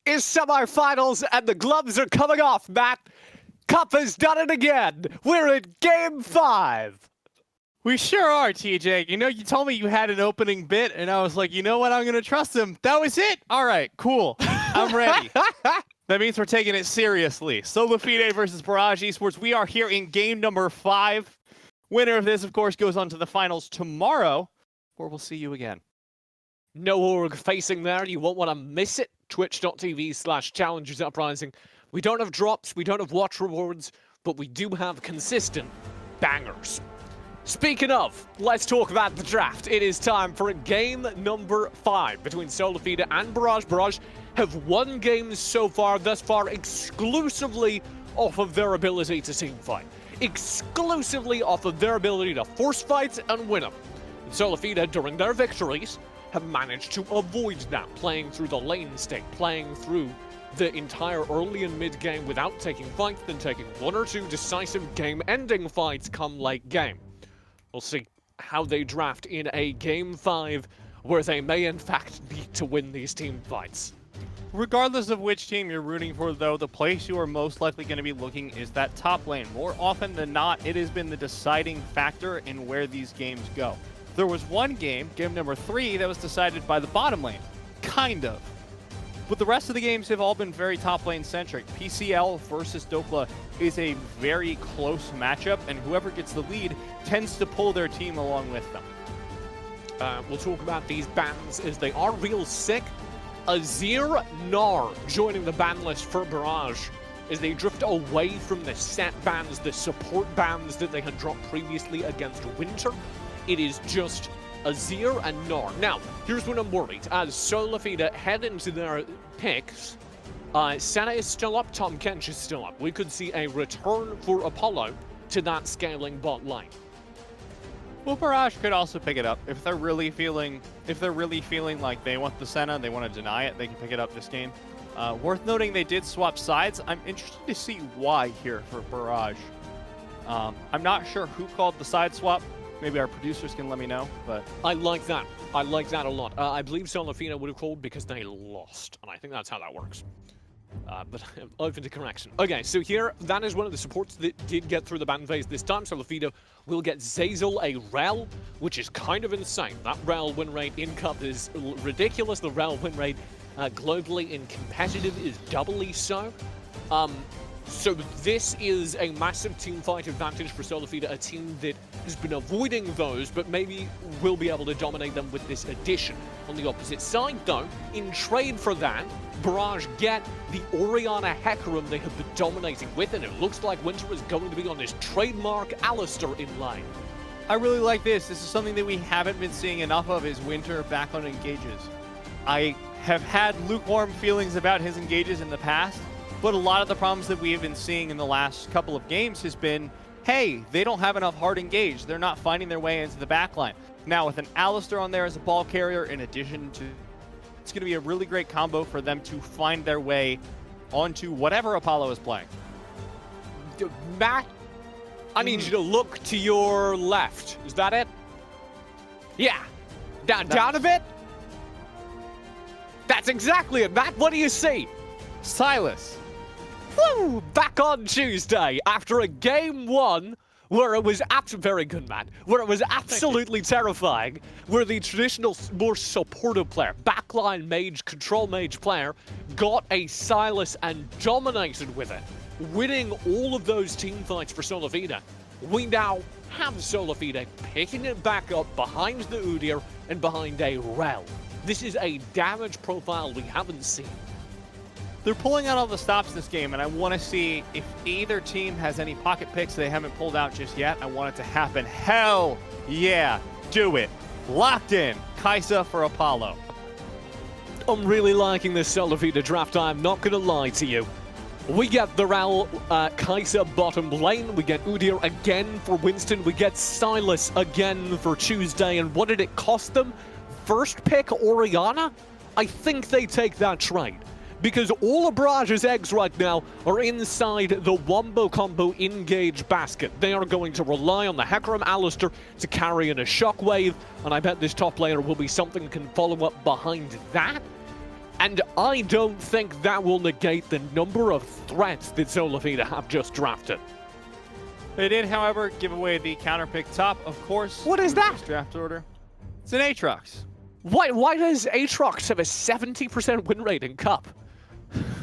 is semifinals and the gloves are coming off, Matt. Cup has done it again. We're in Game 5. We sure are, TJ. You know, you told me you had an opening bit, and I was like, you know what? I'm going to trust him. That was it. All right, cool. I'm ready. That means we're taking it seriously. SolaFide versus Barrage Esports. We are here in game number 5. Winner of this, of course, goes on to the finals tomorrow, where we'll see you again. No org facing there. You won't want to miss it. Twitch.tv/Challengers Uprising. We don't have drops, we don't have watch rewards, but we do have consistent bangers. Speaking of, let's talk about the draft. It is time for game number 5 between SolaFide and Barrage. Barrage have won games so far, thus far, exclusively off of their ability to team fight. Exclusively off of their ability to force fights and win them. And SolaFide, during their victories, have managed to avoid that, playing through the lane state, playing through the entire early and mid game without taking fights, then taking 1 or 2 decisive game-ending fights come late game. We'll see how they draft in a game 5 where they may in fact need to win these team fights. Regardless of which team you're rooting for, though, the place you are most likely going to be looking is that top lane. More often than not, it has been the deciding factor in where these games go. There was one game, game number 3, that was decided by the bottom lane. Kind of. But the rest of the games have all been very top lane centric. PCL versus Dokla is a very close matchup, and whoever gets the lead tends to pull their team along with them. We'll talk about these bans as they are real sick. Azir Nar joining the ban list for Barrage as they drift away from the set bans, the support bans that they had dropped previously against Winter. It is just Azir and Nar. Now, here's when I'm worried. As SolaFide head into their picks, Senna is still up, Tom Kench is still up. We could see a return for Apollo to that scaling bot line. Well, Barrage could also pick it up if they're really feeling like they want the Senna, they want to deny it, they can pick it up this game. Worth noting, they did swap sides. I'm interested to see why here for Barrage. I'm not sure who called the side swap. Maybe our producers can let me know, but I like that. I like that a lot. I believe SolaFide would have called because they lost, and I think that's how that works. But I'm open to correction. Okay, so here, that is one of the supports that did get through the ban phase this time. SolaFide will get Zazel a Rel, which is kind of insane. That Rel win rate in Cup is ridiculous. The Rel win rate globally in competitive is doubly so. So this is a massive team fight advantage for SolaFide, a team that has been avoiding those, but maybe will be able to dominate them with this addition. On the opposite side, though, in trade for that, Barrage get the Orianna Hecarim they have been dominating with, and it looks like Winter is going to be on his trademark Alistar in line. I really like this. This is something that we haven't been seeing enough of, is Winter back on engages. I have had lukewarm feelings about his engages in the past, but a lot of the problems that we have been seeing in the last couple of games has been, hey, they don't have enough hard engage. They're not finding their way into the backline. Now, with an Alistar on there as a ball carrier, in addition to, it's going to be a really great combo for them to find their way onto whatever Apollo is playing. Matt, I need you to look to your left. Is that it? Yeah. Down a bit? That's exactly it, Matt. What do you see? Silas. Woo! Back on Tuesday after a game 1 where it was very good, Matt, where it was absolutely terrifying, where the traditional, more supportive player, backline mage, control mage player, got a Silas and dominated with it, winning all of those team fights for SolaFide. We now have SolaFide picking it back up behind the Udyr and behind a Rel. This is a damage profile we haven't seen. They're pulling out all the stops this game, and I want to see if either team has any pocket picks they haven't pulled out just yet. I want it to happen. Hell yeah, do it. Locked in. Kai'Sa for Apollo. I'm really liking this SolaFide draft, I'm not going to lie to you. We get the Rel Kai'Sa bottom lane, we get Udyr again for Winston, we get Silas again for Tuesday, and what did it cost them? First pick Orianna? I think they take that trade. Because all of Barrage's eggs right now are inside the Wombo combo engage basket. They are going to rely on the Hecarim Alistar to carry in a shockwave, and I bet this top laner will be something that can follow up behind that. And I don't think that will negate the number of threats that SolaFide have just drafted. They did, however, give away the counter pick top, of course. What is that? Draft order. It's an Aatrox. Why does Aatrox have a 70% win rate in Cup?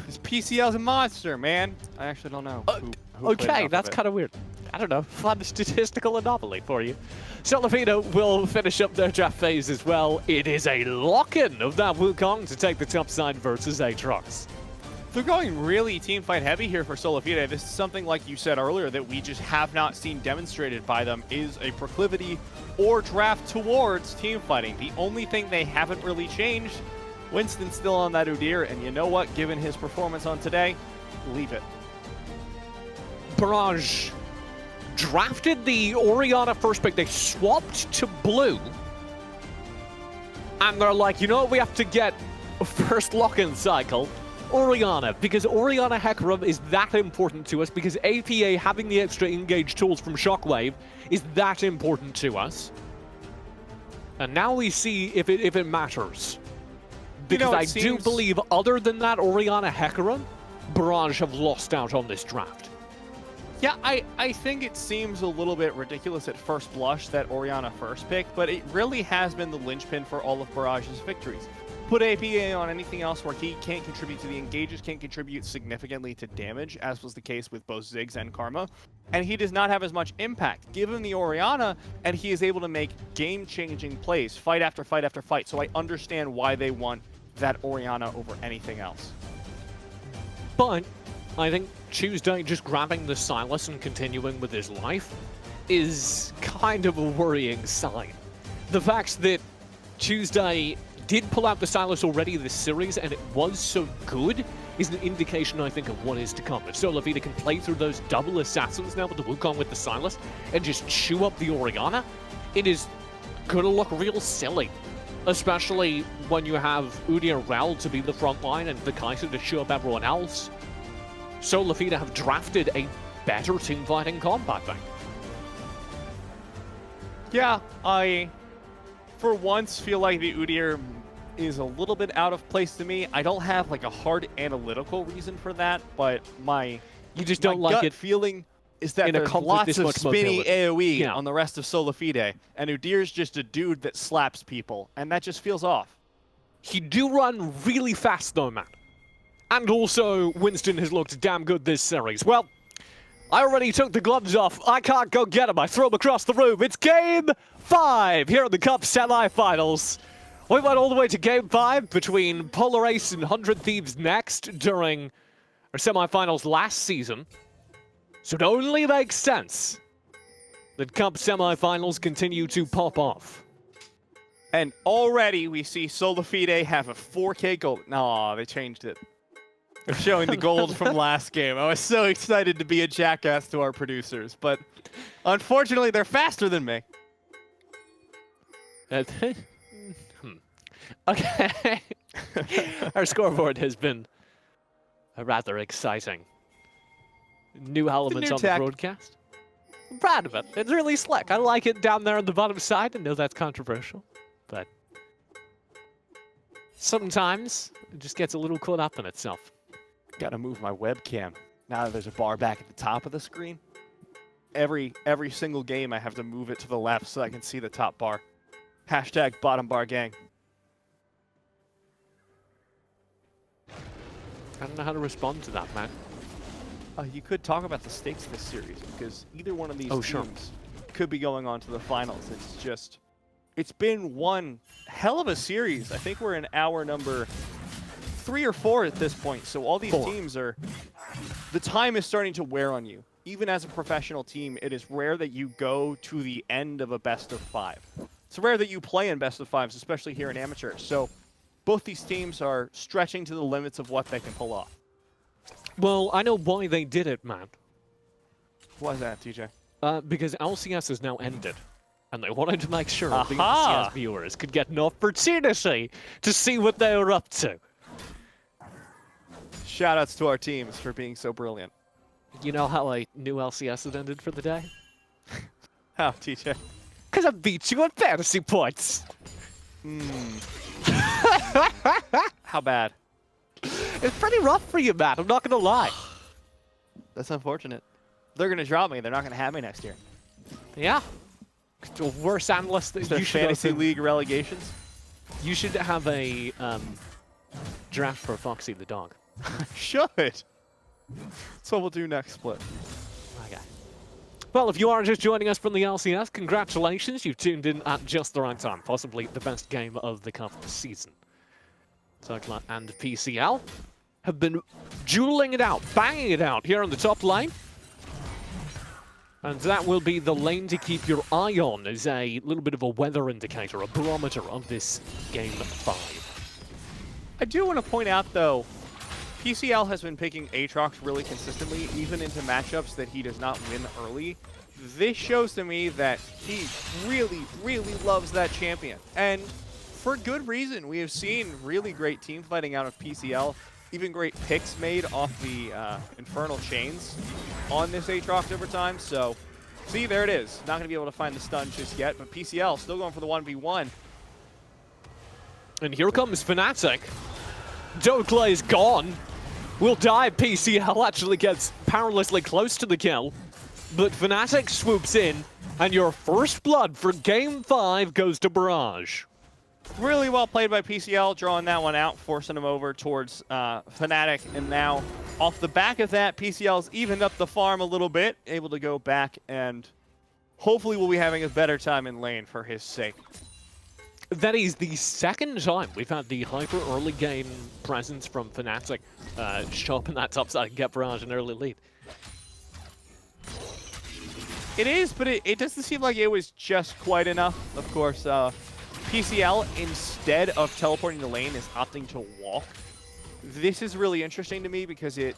This PCL's a monster, man. I actually don't know. Who Okay, that's kind of weird. I don't know, fun statistical anomaly for you. SolaFide will finish up their draft phase as well. It is a lock-in of that Wukong to take the top side versus Aatrox. They're going really team fight heavy here for SolaFide. This is something, like you said earlier, that we just have not seen demonstrated by them is a proclivity or draft towards team fighting. The only thing they haven't really changed, Winston's still on that Udyr, and you know what? Given his performance on today, leave it. Barrage drafted the Orianna first pick. They swapped to blue. And they're like, you know what we have to get first lock-in cycle? Orianna, because Orianna Hecarim is that important to us, because APA having the extra engage tools from Shockwave is that important to us. And now we see if it matters. Because I do believe, other than that Orianna Hecarim, Barrage have lost out on this draft. Yeah, I think it seems a little bit ridiculous at first blush, that Orianna first pick, but it really has been the linchpin for all of Barrage's victories. Put APA on anything else where he can't contribute to the engages, can't contribute significantly to damage, as was the case with both Ziggs and Karma, and he does not have as much impact. Give him the Orianna, and he is able to make game-changing plays, fight after fight after fight, so I understand why they want that Orianna over anything else. But I think Tuesday just grabbing the Silas and continuing with his life is kind of a worrying sign. The fact that Tuesday did pull out the Silas already this series and it was so good is an indication, I think, of what is to come. If SolaFide can play through those double assassins now with the Wukong with the Silas and just chew up the Orianna, it is gonna look real silly. Especially when you have Udyr Rel to be the front line and the Kaiser to chew up everyone else. SolaFide have drafted a better team fighting comp, I think. Yeah, I, for once, feel like the Udyr is a little bit out of place to me. I don't have like a hard analytical reason for that, but you just don't like gut it feeling is that there's lots of spinny AoE on the rest of SolaFide, and Udyr's just a dude that slaps people, and that just feels off. He do run really fast though, man. And also, Winston has looked damn good this series. Well, I already took the gloves off. I can't go get him. I throw him across the room. It's Game 5 here in the Cup semi-finals. We went all the way to Game 5 between Polar Ace and 100 Thieves next during our semi-finals last season. So it only makes sense that Cup semi-finals continue to pop off. And already we see SolaFide have a 4K gold. No, they changed it. They're showing the gold from last game. I was so excited to be a jackass to our producers, but unfortunately they're faster than me. Okay. Our scoreboard has been rather exciting. New elements on the broadcast. I'm proud of it. It's really slick. I like it down there on the bottom side. I know that's controversial, but sometimes it just gets a little caught up in itself. Gotta move my webcam. Now that there's a bar back at the top of the screen, every single game I have to move it to the left so I can see the top bar. Hashtag bottom bar gang. I don't know how to respond to that, man. You could talk about the stakes of this series, because either one of these teams could be going on to the finals. It's been one hell of a series. I think we're in hour number 3 or 4 at this point, so all these teams are, the time is starting to wear on you. Even as a professional team, it is rare that you go to the end of a best of 5. It's rare that you play in best of 5s, especially here in amateur. So both these teams are stretching to the limits of what they can pull off. Well, I know why they did it, man. Why is that, TJ? Because LCS has now ended. And they wanted to make sure the LCS viewers could get an opportunity to see what they were up to. Shoutouts to our teams for being so brilliant. You know how I knew LCS had ended for the day? How, TJ? Because I beat you on fantasy points. How bad? It's pretty rough for you, Matt. I'm not going to lie. That's unfortunate. They're going to drop me. They're not going to have me next year. Yeah. The worst analyst that you should fantasy have. league relegations. You should have a draft for Foxy the dog. Should. That's what we'll do next split. Okay. Well, if you are just joining us from the LCS, congratulations. You've tuned in at just the right time. Possibly the best game of the cup season. Circler and PCL have been dueling it out, banging it out here on the top lane. And that will be the lane to keep your eye on as a little bit of a weather indicator, a barometer of this Game 5. I do want to point out, though, PCL has been picking Aatrox really consistently, even into matchups that he does not win early. This shows to me that he really, really loves that champion. And for good reason. We have seen really great team fighting out of PCL, even great picks made off the Infernal Chains on this Aatrox over time. So, see, there it is. Not going to be able to find the stun just yet, but PCL still going for the 1v1. And here comes Fnatic. Dokla is gone. Will die. PCL actually gets perilously close to the kill. But Fnatic swoops in, and your first blood for Game 5 goes to Barrage. Really well played by PCL, drawing that one out, forcing him over towards Fnatic. And now, off the back of that, PCL's evened up the farm a little bit, able to go back, and hopefully we'll be having a better time in lane for his sake. That is the second time we've had the hyper early game presence from Fnatic show up in that top side and get Barrage an early lead. It is, but it doesn't seem like it was just quite enough. Of course, PCL, instead of teleporting to lane, is opting to walk. This is really interesting to me because it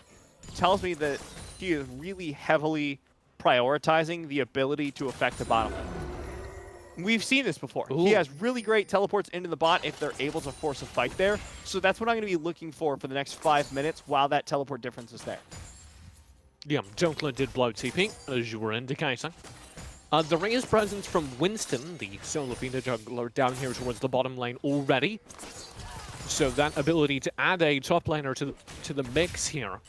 tells me that he is really heavily prioritizing the ability to affect the bottom lane. We've seen this before. Ooh. He has really great teleports into the bot if they're able to force a fight there. So that's what I'm going to be looking for the next 5 minutes while that teleport difference is there. Yeah, Dokla did blow TP, as you were indicating. There is presence from Winston, the SolaFide jungler, down here towards the bottom lane already. So that ability to add a top laner to the mix here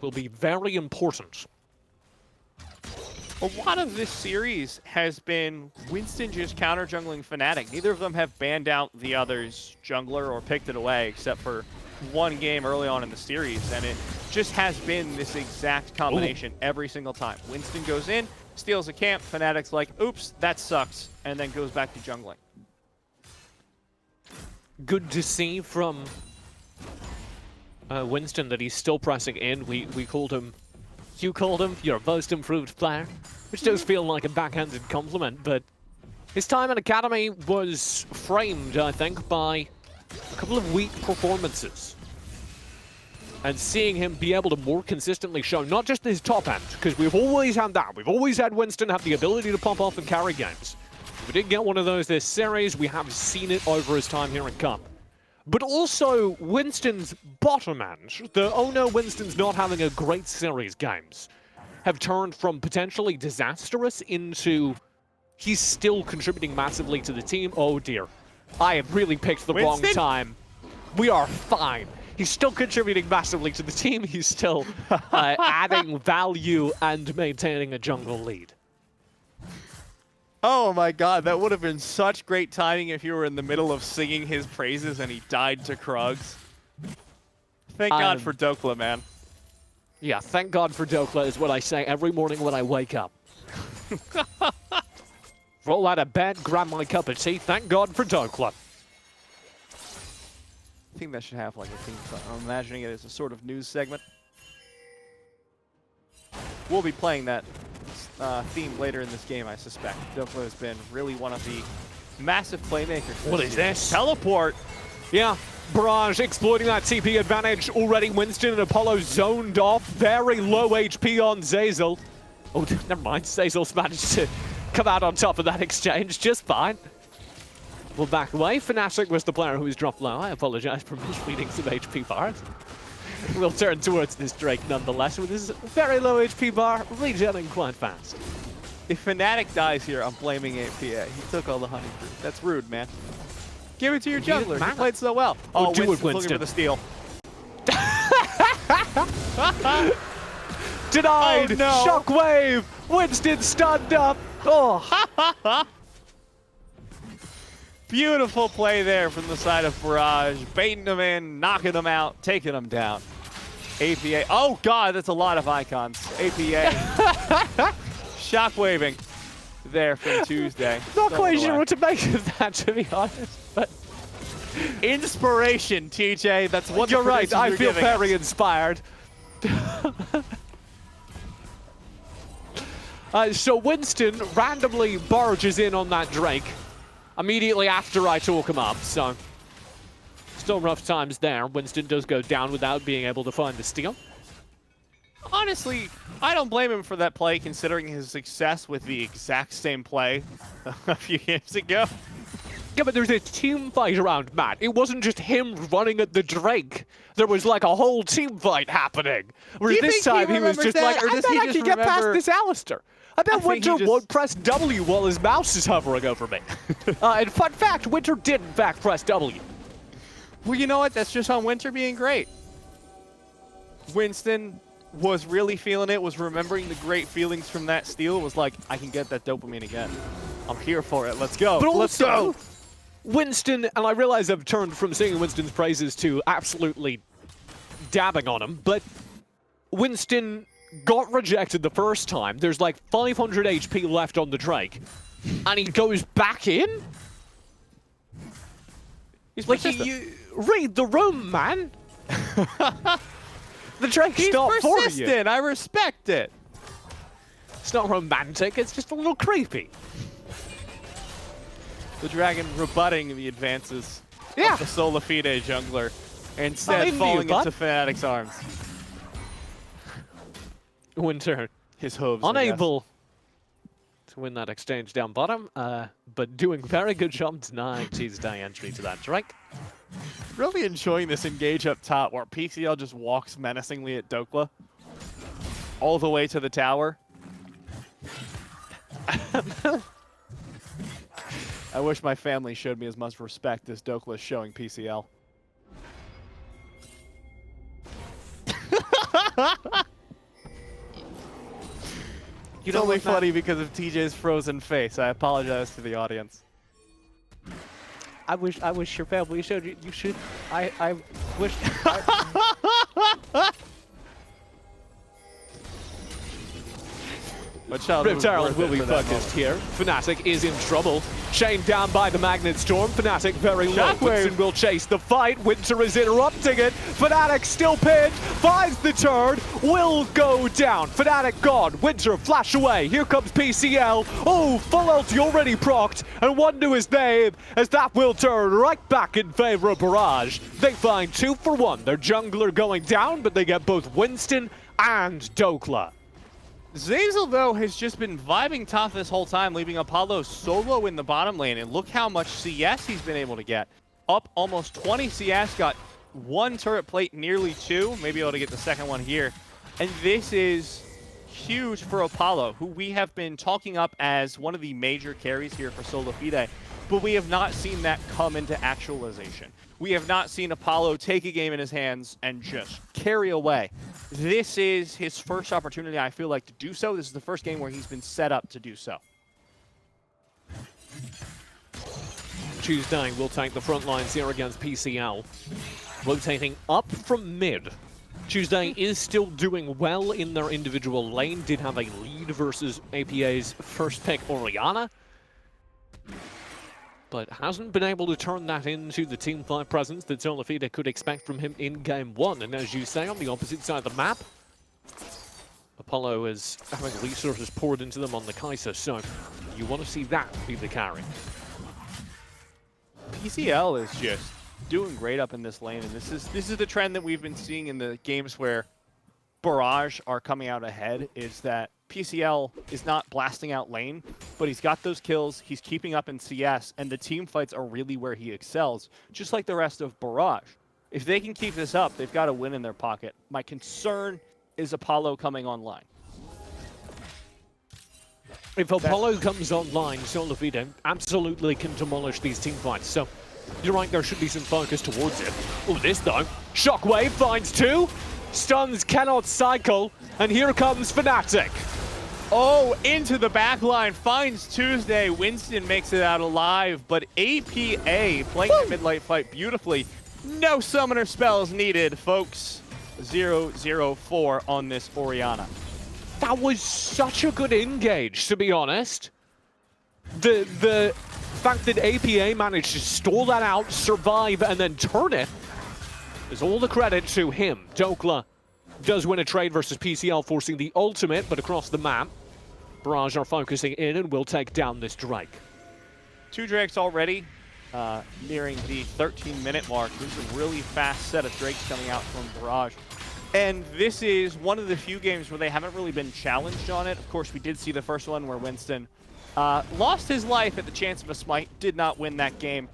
will be very important. A lot of this series has been Winston just counter-jungling Fnatic. Neither of them have banned out the other's jungler or picked it away, except for one game early on in the series, and it just has been this exact combination every single time. Winston goes in, steals a camp, Fnatic's like, oops, that sucks, and then goes back to jungling. Good to see from Winston that he's still pressing in. We called him, you called him your most improved player, which does feel like a backhanded compliment, but his time in Academy was framed, I think, by a couple of weak performances. And seeing him be able to more consistently show not just his top end, because we've always had that. We've always had Winston have the ability to pop off and carry games. We didn't get one of those this series. We have seen it over his time here in Cup. But also Winston's bottom end, the oh no, Winston's not having a great series games, have turned from potentially disastrous into he's still contributing massively to the team. Oh dear. I have really picked the wrong time. We are fine. He's still contributing massively to the team. He's still adding value and maintaining a jungle lead. Oh my god, that would have been such great timing if you were in the middle of singing his praises and he died to Krugs. Thank God for Dokla, man. Yeah, thank God for Dokla is what I say every morning when I wake up. Roll out of bed, grab my cup of tea, thank God for Dokla. I think that should have like a theme song. I'm imagining it as a sort of news segment. We'll be playing that theme later in this game, I suspect. Dokla has been really one of the massive playmakers. What is this? Teleport! Yeah, Barrage exploiting that TP advantage. Already Winston and Apollo zoned off. Very low HP on Zeyzal. Oh, never mind. Zeyzal's managed to come out on top of that exchange just fine. We'll back away. Fnatic was the player who was dropped low. I apologize for misreading some HP bars. We'll turn towards this Drake nonetheless with his very low HP bar, regenerating quite fast. If Fnatic dies here, I'm blaming APA. He took all the honeydew. That's rude, man. Give it to your jungler. He played so well. Oh, do it, Winston's looking Winston. for the steal. Denied! Oh, no. Shockwave! Winston stunned up! Oh! Beautiful play there from the side of Barrage. Baiting them in, knocking them out, taking them down. APA. Oh, God, that's a lot of icons. APA. Shockwaving there from Tuesday. Not quite sure what to make of that, to be honest. But inspiration, TJ. That's what you're right. I feel giving very us. inspired. So Winston randomly barges in on that Drake immediately after I talk him up. So still rough times there. Winston does go down without being able to find the steal. Honestly, I don't blame him for that play, considering his success with the exact same play a few games ago. Yeah, but there's a team fight around Matt. It wasn't just him running at the Drake. There was like a whole team fight happening. Whereas this time he was just like, I bet I can get past this Alistair. I bet Winter won't press W while his mouse is hovering over me. And fun fact, Winter did in fact press W. Well, you know what? That's just on Winter being great. Winston was really feeling it, was remembering the great feelings from that steal, was like, I can get that dopamine again. I'm here for it. Let's go. But Let's go. Winston, and I realize I've turned from singing Winston's praises to absolutely dabbing on him, but Winston got rejected the first time. There's like 500 HP left on the Drake, and he goes back in? He's like, you read the room, man. The Drake's not for you. I respect it. It's not romantic, it's just a little creepy. The Dragon rebutting the advances of the SolaFide jungler, instead falling into Fnatic's arms. Winter, his hooves, unable to win that exchange down bottom, but doing very good job tonight. Tuesday entry to that Drake. Really enjoying this engage up top where PCL just walks menacingly at Dokla all the way to the tower. I wish my family showed me as much respect as Dokla is showing PCL. It's only funny because of TJ's frozen face. I apologize to the audience. I wish your family showed you. You should. I wish. Ripped Arrow will be focused here. Fnatic is in trouble. Chained down by the Magnet Storm. Fnatic very low. Winston will chase the fight. Winter is interrupting it. Fnatic still pinned. Finds the turn. Will go down. Fnatic gone. Winter flash away. Here comes PCL. Oh, full ulti already procced. And one to his name as that will turn right back in favor of Barrage. They find 2 for 1. Their jungler going down, but they get both Winston and Dokla. Zeyzal, though, has just been vibing top this whole time, leaving Apollo solo in the bottom lane. And look how much CS he's been able to get. Up almost 20 CS, got 1 turret plate, nearly 2. Maybe able to get the second one here. And this is huge for Apollo, who we have been talking up as one of the major carries here for SolaFide. But we have not seen that come into actualization. We have not seen Apollo take a game in his hands and just carry away. This is his first opportunity, I feel like, to do so. This is the first game where he's been set up to do so. Tuesday will take the front lines here against PCL. Rotating up from mid. Tuesday is still doing well in their individual lane. Did have a lead versus APA's first pick, Orianna. But hasn't been able to turn that into the Team 5 presence that SolaFide could expect from him in Game 1. And as you say, on the opposite side of the map, Apollo is having resources poured into them on the Kai'Sa, so you want to see that be the carry. PCL is just doing great up in this lane, and this is the trend that we've been seeing in the games where Barrage are coming out ahead, is that PCL is not blasting out lane, but he's got those kills, he's keeping up in CS, and the team fights are really where he excels, just like the rest of Barrage. If they can keep this up, they've got a win in their pocket. My concern is Apollo coming online. If Apollo comes online, SolaFide absolutely can demolish these team fights, so you're right, there should be some focus towards it. Oh, this though, Shockwave finds 2. Stuns cannot cycle, and here comes Fnatic. Oh, into the back line, finds Tuesday. Winston makes it out alive, but APA playing the mid-lane fight beautifully. No summoner spells needed, folks. 0-0-4 on this Orianna. That was such a good engage, to be honest. The fact that APA managed to stall that out, survive, and then turn it is all the credit to him. Dokla does win a trade versus PCL, forcing the ultimate, but across the map, Barrage are focusing in and will take down this Drake. 2 Drakes already, nearing the 13-minute mark. This is a really fast set of Drakes coming out from Barrage. And this is one of the few games where they haven't really been challenged on it. Of course, we did see the first one where Winston lost his life at the chance of a smite, did not win that game.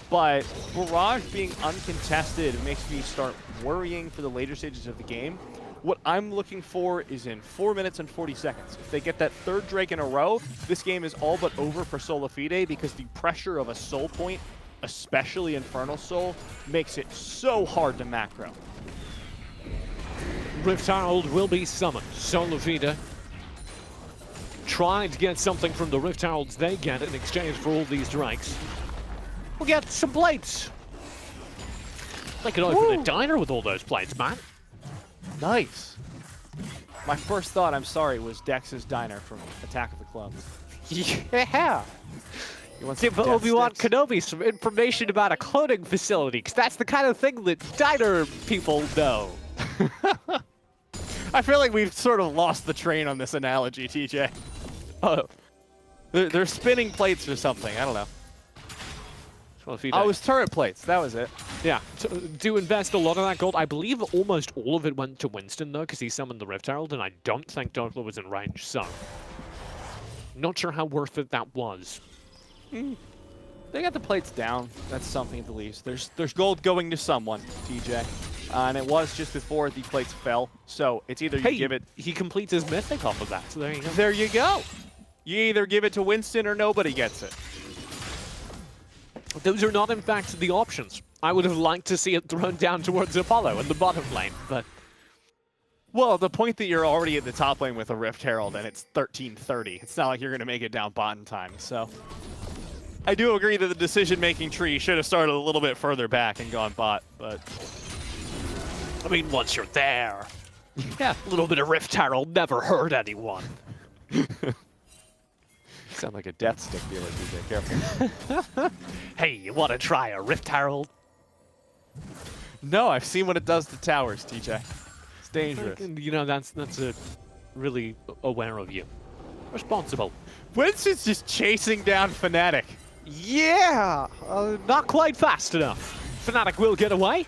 But Barrage being uncontested makes me start worrying for the later stages of the game. What I'm looking for is in 4 minutes and 40 seconds. If they get that 3rd Drake in a row, this game is all but over for SolaFide because the pressure of a soul point, especially Infernal Soul, makes it so hard to macro. Rift Herald will be summoned. SolaFide trying to get something from the Rift Heralds they get in exchange for all these Drakes. We'll get some plates. They could open a diner with all those plates, man. Nice. My first thought, I'm sorry, was Dex's Diner from Attack of the Clones. Yeah. You want Give Obi-Wan Kenobi some information about a cloning facility, because that's the kind of thing that diner people know. I feel like we've sort of lost the train on this analogy, TJ. Oh, they're spinning plates or something. I don't know. Oh, it was turret plates. That was it. Yeah, do invest a lot of that gold. I believe almost all of it went to Winston, though, because he summoned the Rift Herald, and I don't think Dokla was in range, so... Not sure how worth it that was. They got the plates down. That's something at the least. There's gold going to someone, TJ. And it was just before the plates fell, so it's either you give it... he completes his mythic off of that, so there you go. There you go. You either give it to Winston or nobody gets it. Those are not, in fact, the options. I would have liked to see it thrown down towards Apollo in the bottom lane, but... Well, the point that you're already at the top lane with a Rift Herald and it's 13:30, it's not like you're going to make it down bot in time, so... I do agree that the decision-making tree should have started a little bit further back and gone bot, but... I mean, once you're there, yeah, a little bit of Rift Herald never hurt anyone. Sound like a death stick dealer, DJ. Careful. Hey, you want to try a Rift Herald? No, I've seen what it does to towers, TJ. It's dangerous. You know, that's a really aware of you. Responsible. Winston's just chasing down Fnatic. Yeah, not quite fast enough. Fnatic will get away.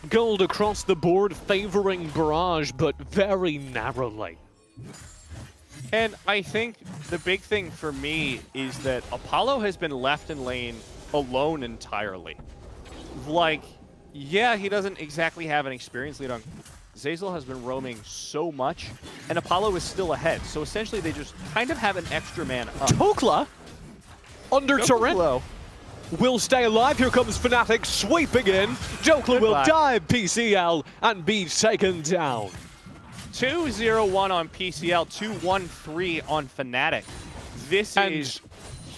Gold across the board favoring Barrage, but very narrowly. And I think the big thing for me is that Apollo has been left in lane alone entirely. Like, yeah, he doesn't exactly have an experience lead on. Zeyzal has been roaming so much, and Apollo is still ahead. So essentially, they just kind of have an extra man up. Dokla under turret will stay alive. Here comes Fnatic sweeping in. Dokla will dive PCL and be taken down. 2-0-1 on PCL, 2-1-3 on Fnatic. This is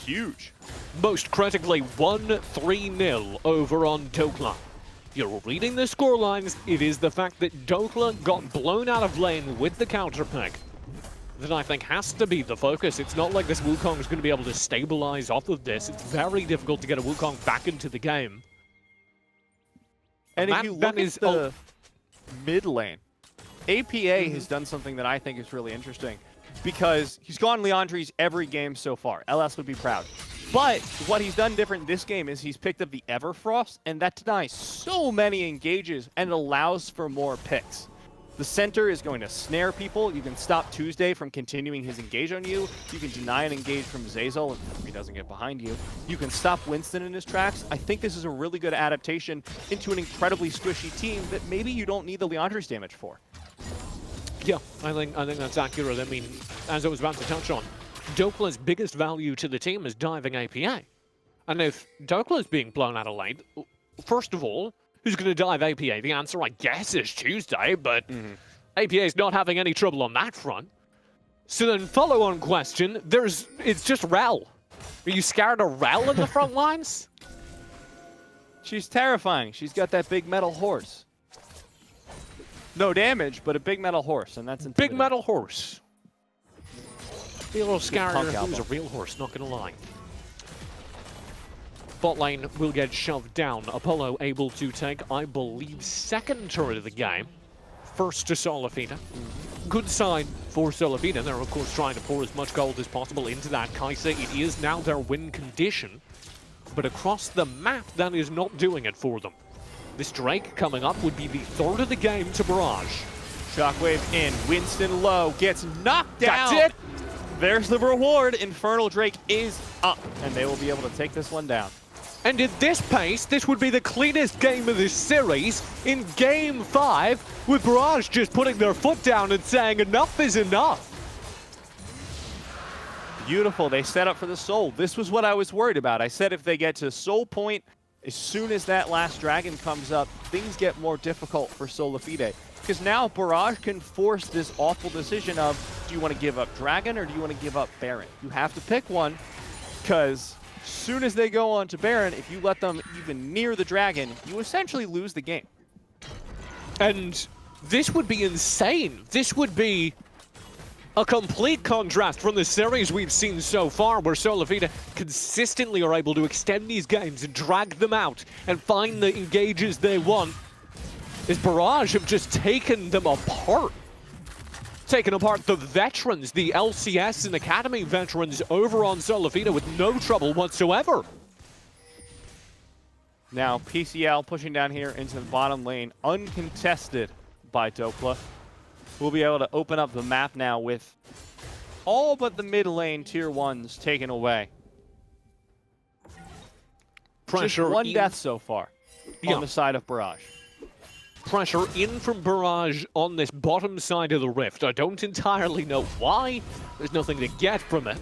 huge. Most critically, 1-3-0 over on Dokla. You're reading the scorelines, it is the fact that Dokla got blown out of lane with the counter pick that I think has to be the focus. It's not like this Wukong is going to be able to stabilize off of this. It's very difficult to get a Wukong back into the game. And if you look at the mid lane, APA has done something that I think is really interesting because he's gone Leandri's every game so far. LS would be proud. But what he's done different this game is he's picked up the Everfrost, and that denies so many engages and allows for more picks. The center is going to snare people. You can stop Tuesday from continuing his engage on you. You can deny an engage from Zeyzal if he doesn't get behind you. You can stop Winston in his tracks. I think this is a really good adaptation into an incredibly squishy team that maybe you don't need the Leandri's damage for. Yeah, I think that's accurate. I mean, as I was about to touch on, Dokla's biggest value to the team is diving APA. And if Dokla is being blown out of lane, first of all, Who's going to dive APA? The answer, I guess, is Tuesday, but APA is not having any trouble on that front. So then, follow-on question, it's just Rel. Are you scared of Rel in the front lines? She's terrifying. She's got that big metal horse. No damage, but a big metal horse, and that's Big metal horse. Be a little scarier if it was a real horse, not gonna lie. Bot lane will get shoved down. Apollo able to take, I believe, second turret of the game. First to SolaFide. Good sign for SolaFide. They're, of course, trying to pour as much gold as possible into that Kai'Sa. It is now their win condition. But across the map, that is not doing it for them. This Drake coming up would be the third of the game to Barrage. Shockwave in. Winston low. Gets knocked down. That's it. There's the reward. Infernal Drake is up. And they will be able to take this one down. And at this pace, this would be the cleanest game of this series in Game 5, with Barrage just putting their foot down and saying enough is enough. Beautiful. They set up for the Soul. This was what I was worried about. I said if they get to Soul Point, as soon as that last dragon comes up, things get more difficult for SolaFide. Because now Barrage can force this awful decision of, do you want to give up Dragon or do you want to give up Baron? You have to pick one, because as soon as they go on to Baron, if you let them even near the Dragon, you essentially lose the game. And this would be insane. This would be a complete contrast from the series we've seen so far, where SolaFide consistently are able to extend these games and drag them out and find the engages they want. Is Barrage have just taken them apart. Taken apart the veterans, the LCS and Academy veterans over on SolaFide with no trouble whatsoever. Now PCL pushing down here into the bottom lane, uncontested by Dokla. We'll be able to open up the map now with all but the mid lane tier 1s taken away. Pressure Just one in. death so far on the side of Barrage. Pressure in from Barrage on this bottom side of the rift. I don't entirely know why. There's nothing to get from it.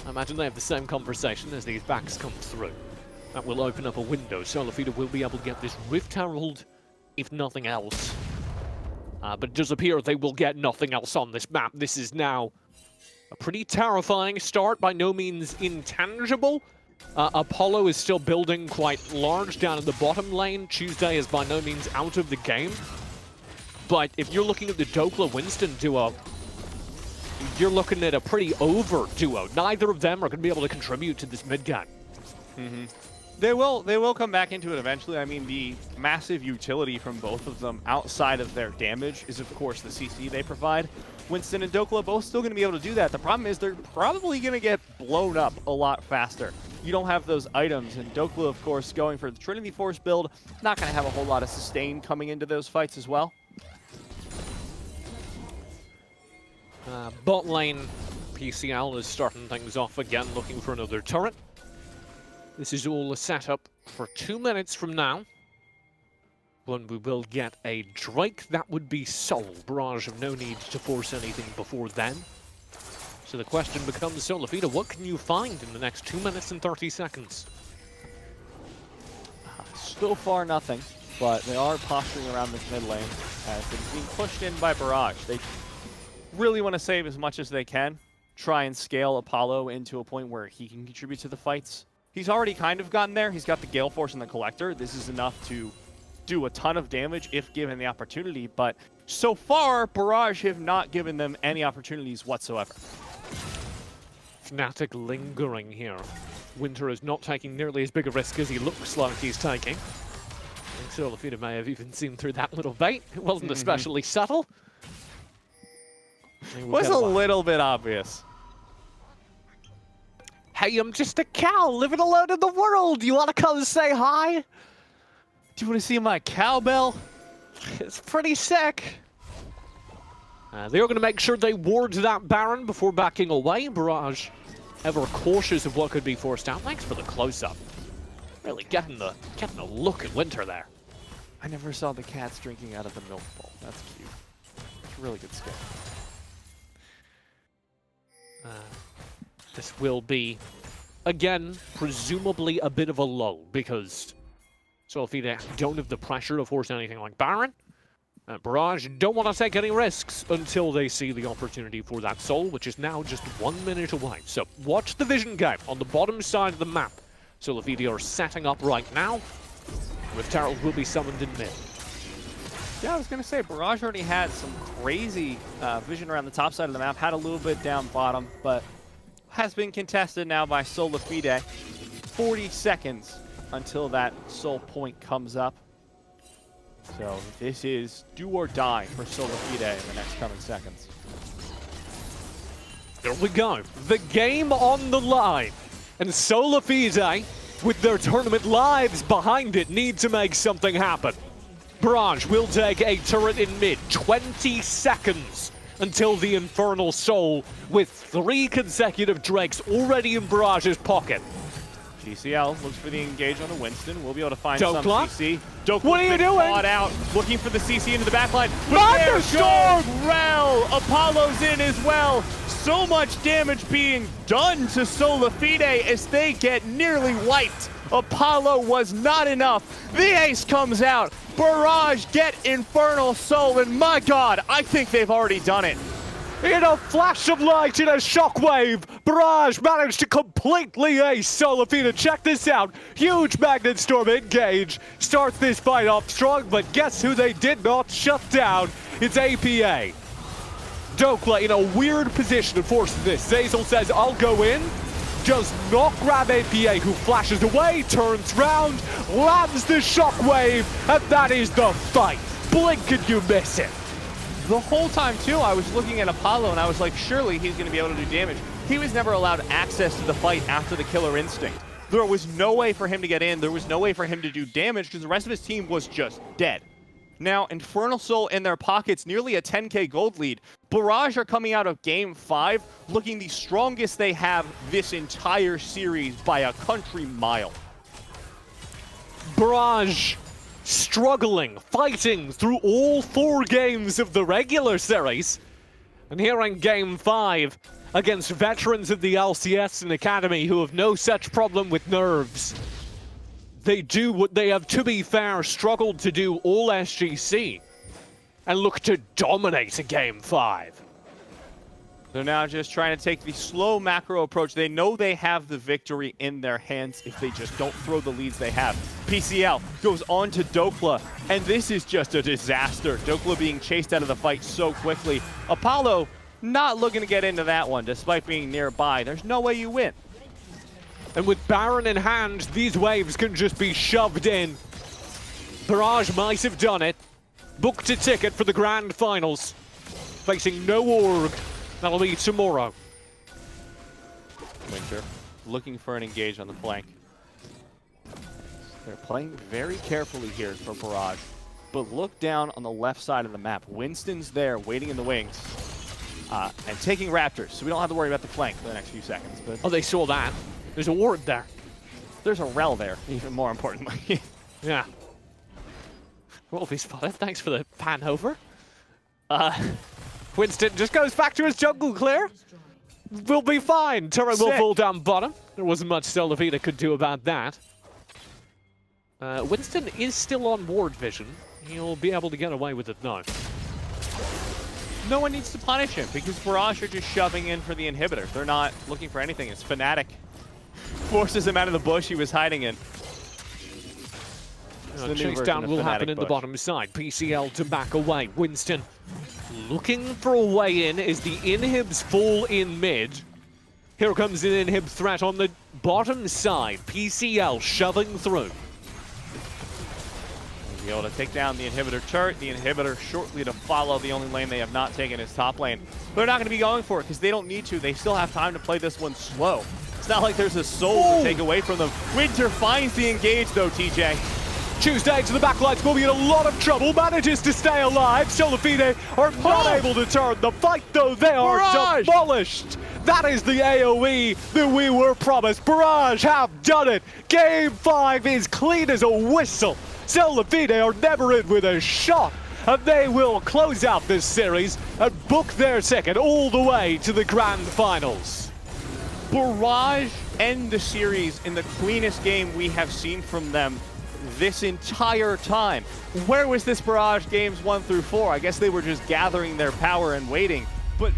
I imagine they have the same conversation as these backs come through. That will open up a window. SolaFide will be able to get this Rift Herald, if nothing else. But it does appear they will get nothing else on this map. This is now a pretty terrifying start, by no means intangible. Apollo is still building quite large down in the bottom lane. Tuesday is by no means out of the game. But if you're looking at the Dokla-Winston duo, you're looking at a pretty over duo. Neither of them are going to be able to contribute to this mid game. They will come back into it eventually. I mean, the massive utility from both of them outside of their damage is, of course, the CC they provide. Winston and Dokla both still going to be able to do that. The problem is they're probably going to get blown up a lot faster. You don't have those items, and Dokla, of course, going for the Trinity Force build, not going to have a whole lot of sustain coming into those fights as well. Bot lane, PCL is starting things off again, looking for another turret. This is all a setup for 2 minutes from now, when we will get a Drake. That would be Soul. Barrage have no need to force anything before then. So the question becomes, SolaFide, what can you find in the next 2 minutes and 30 seconds? So far, nothing, but they are posturing around this mid lane as it's being pushed in by Barrage. They really want to save as much as they can, try and scale Apollo into a point where he can contribute to the fights. He's already kind of gotten there. He's got the Gale Force and the Collector. This is enough to do a ton of damage if given the opportunity, but so far, Barrage have not given them any opportunities whatsoever. Fnatic lingering here. Winter is not taking nearly as big a risk as he looks like he's taking. I think SolaFide may have even seen through that little bait. It wasn't especially subtle. Was a little bit obvious. Hey, I'm just a cow living alone in the world. You want to come say hi? Do you want to see my cowbell? It's pretty sick. They're going to make sure they ward that Baron before backing away. Barrage, ever cautious of what could be forced out. Thanks for the close-up. Really getting the look at Winter there. I never saw the cats drinking out of the milk bowl. That's cute. It's a really good skill. This will be, again, presumably a bit of a lull, because SolaFide don't have the pressure to force anything like Baron. Barrage don't want to take any risks until they see the opportunity for that soul, which is now just 1 minute away. So watch the vision game on the bottom side of the map. SolaFide are setting up right now, with Terrell will be summoned in mid. Yeah, I was going to say, Barrage already had some crazy vision around the top side of the map, had a little bit down bottom, but has been contested now by SolaFide. 40 seconds until that soul point comes up. So this is do or die for SolaFide in the next coming seconds. Here we go. The game on the line. And SolaFide, with their tournament lives behind it, need to make something happen. Barrage will take a turret in mid. 20 seconds until the Infernal Soul, with 3 consecutive Drakes already in Barrage's pocket. GCL looks for the engage on a Winston. We'll be able to find Dokla? some CC. Dokla What are you doing? Caught out, looking for the CC into the backline. Thunderstorm! Rel! Apollo's in as well. So much damage being done to SolaFide as they get nearly wiped. Apollo was not enough. The ace comes out. Barrage get Infernal Soul, and my god, I think they've already done it. In a flash of light, in a shockwave, Barrage managed to completely ace SolaFide. Check this out. Huge Magnet Storm engage. Starts this fight off strong, but guess who they did not shut down? It's APA. Dokla in a weird position to force this. Zazel says, I'll go in. Does not grab APA, who flashes away, turns round, lands the shockwave, and that is the fight. Blink and you miss it. The whole time, too, I was looking at Apollo, and I was like, surely he's going to be able to do damage. He was never allowed access to the fight after the Killer Instinct. There was no way for him to get in. There was no way for him to do damage because the rest of his team was just dead. Now, Infernal Soul in their pockets, nearly a 10k gold lead. Barrage are coming out of Game 5 looking the strongest they have this entire series by a country mile. Barrage struggling, fighting through all 4 games of the regular series. And here in Game 5, against veterans of the LCS and Academy who have no such problem with nerves, they do what they have, to be fair, struggled to do all SGC and look to dominate a Game 5. They're now just trying to take the slow macro approach. They know they have the victory in their hands if they just don't throw the leads they have. PCL goes on to Dokla, and this is just a disaster. Dokla being chased out of the fight so quickly. Apollo not looking to get into that one, despite being nearby. There's no way you win. And with Baron in hand, these waves can just be shoved in. Barrage might have done it. Booked a ticket for the Grand Finals. Facing no org. That'll be tomorrow. Winter looking for an engage on the flank. They're playing very carefully here for Barrage. But look down on the left side of the map. Winston's there waiting in the wings. And taking Raptors, so we don't have to worry about the flank for the next few seconds. But Oh, they saw that. There's a ward there. there's a Rel there, even more importantly. Yeah. Wolfie spotted. Thanks for the pan over. Winston just goes back to his jungle clear. We'll be fine. Turret will Sick. fall down bottom. There wasn't much SolaFide could do about that. Winston is still on ward vision. He'll be able to get away with it now. No one needs to punish him because Barrage are just shoving in for the inhibitor. They're not looking for anything. It's Fnatic. Forces him out of the bush he was hiding in. Chase down will happen in the bottom side. PCL to back away. Winston looking for a way in as the inhibs fall in mid. Here comes an inhib threat on the bottom side. PCL shoving through. Be able to take down the inhibitor turret. The inhibitor shortly to follow. The only lane they have not taken is top lane. They're not going to be going for it because they don't need to. They still have time to play this one slow. It's not like there's a soul to take away from them. Winter finds the engage though, TJ. Tuesday to the backlights will be in a lot of trouble. Manages to stay alive. SolaFide are not able to turn the fight though. They are Barrage! demolished. That is the AoE that we were promised. Barrage have done it. Game 5 is clean as a whistle. SolaFide are never in with a shot. And they will close out this series and book their ticket all the way to the Grand Finals. Barrage end the series in the cleanest game we have seen from them this entire time. Where was this Barrage games 1 through 4? I guess they were just gathering their power and waiting. But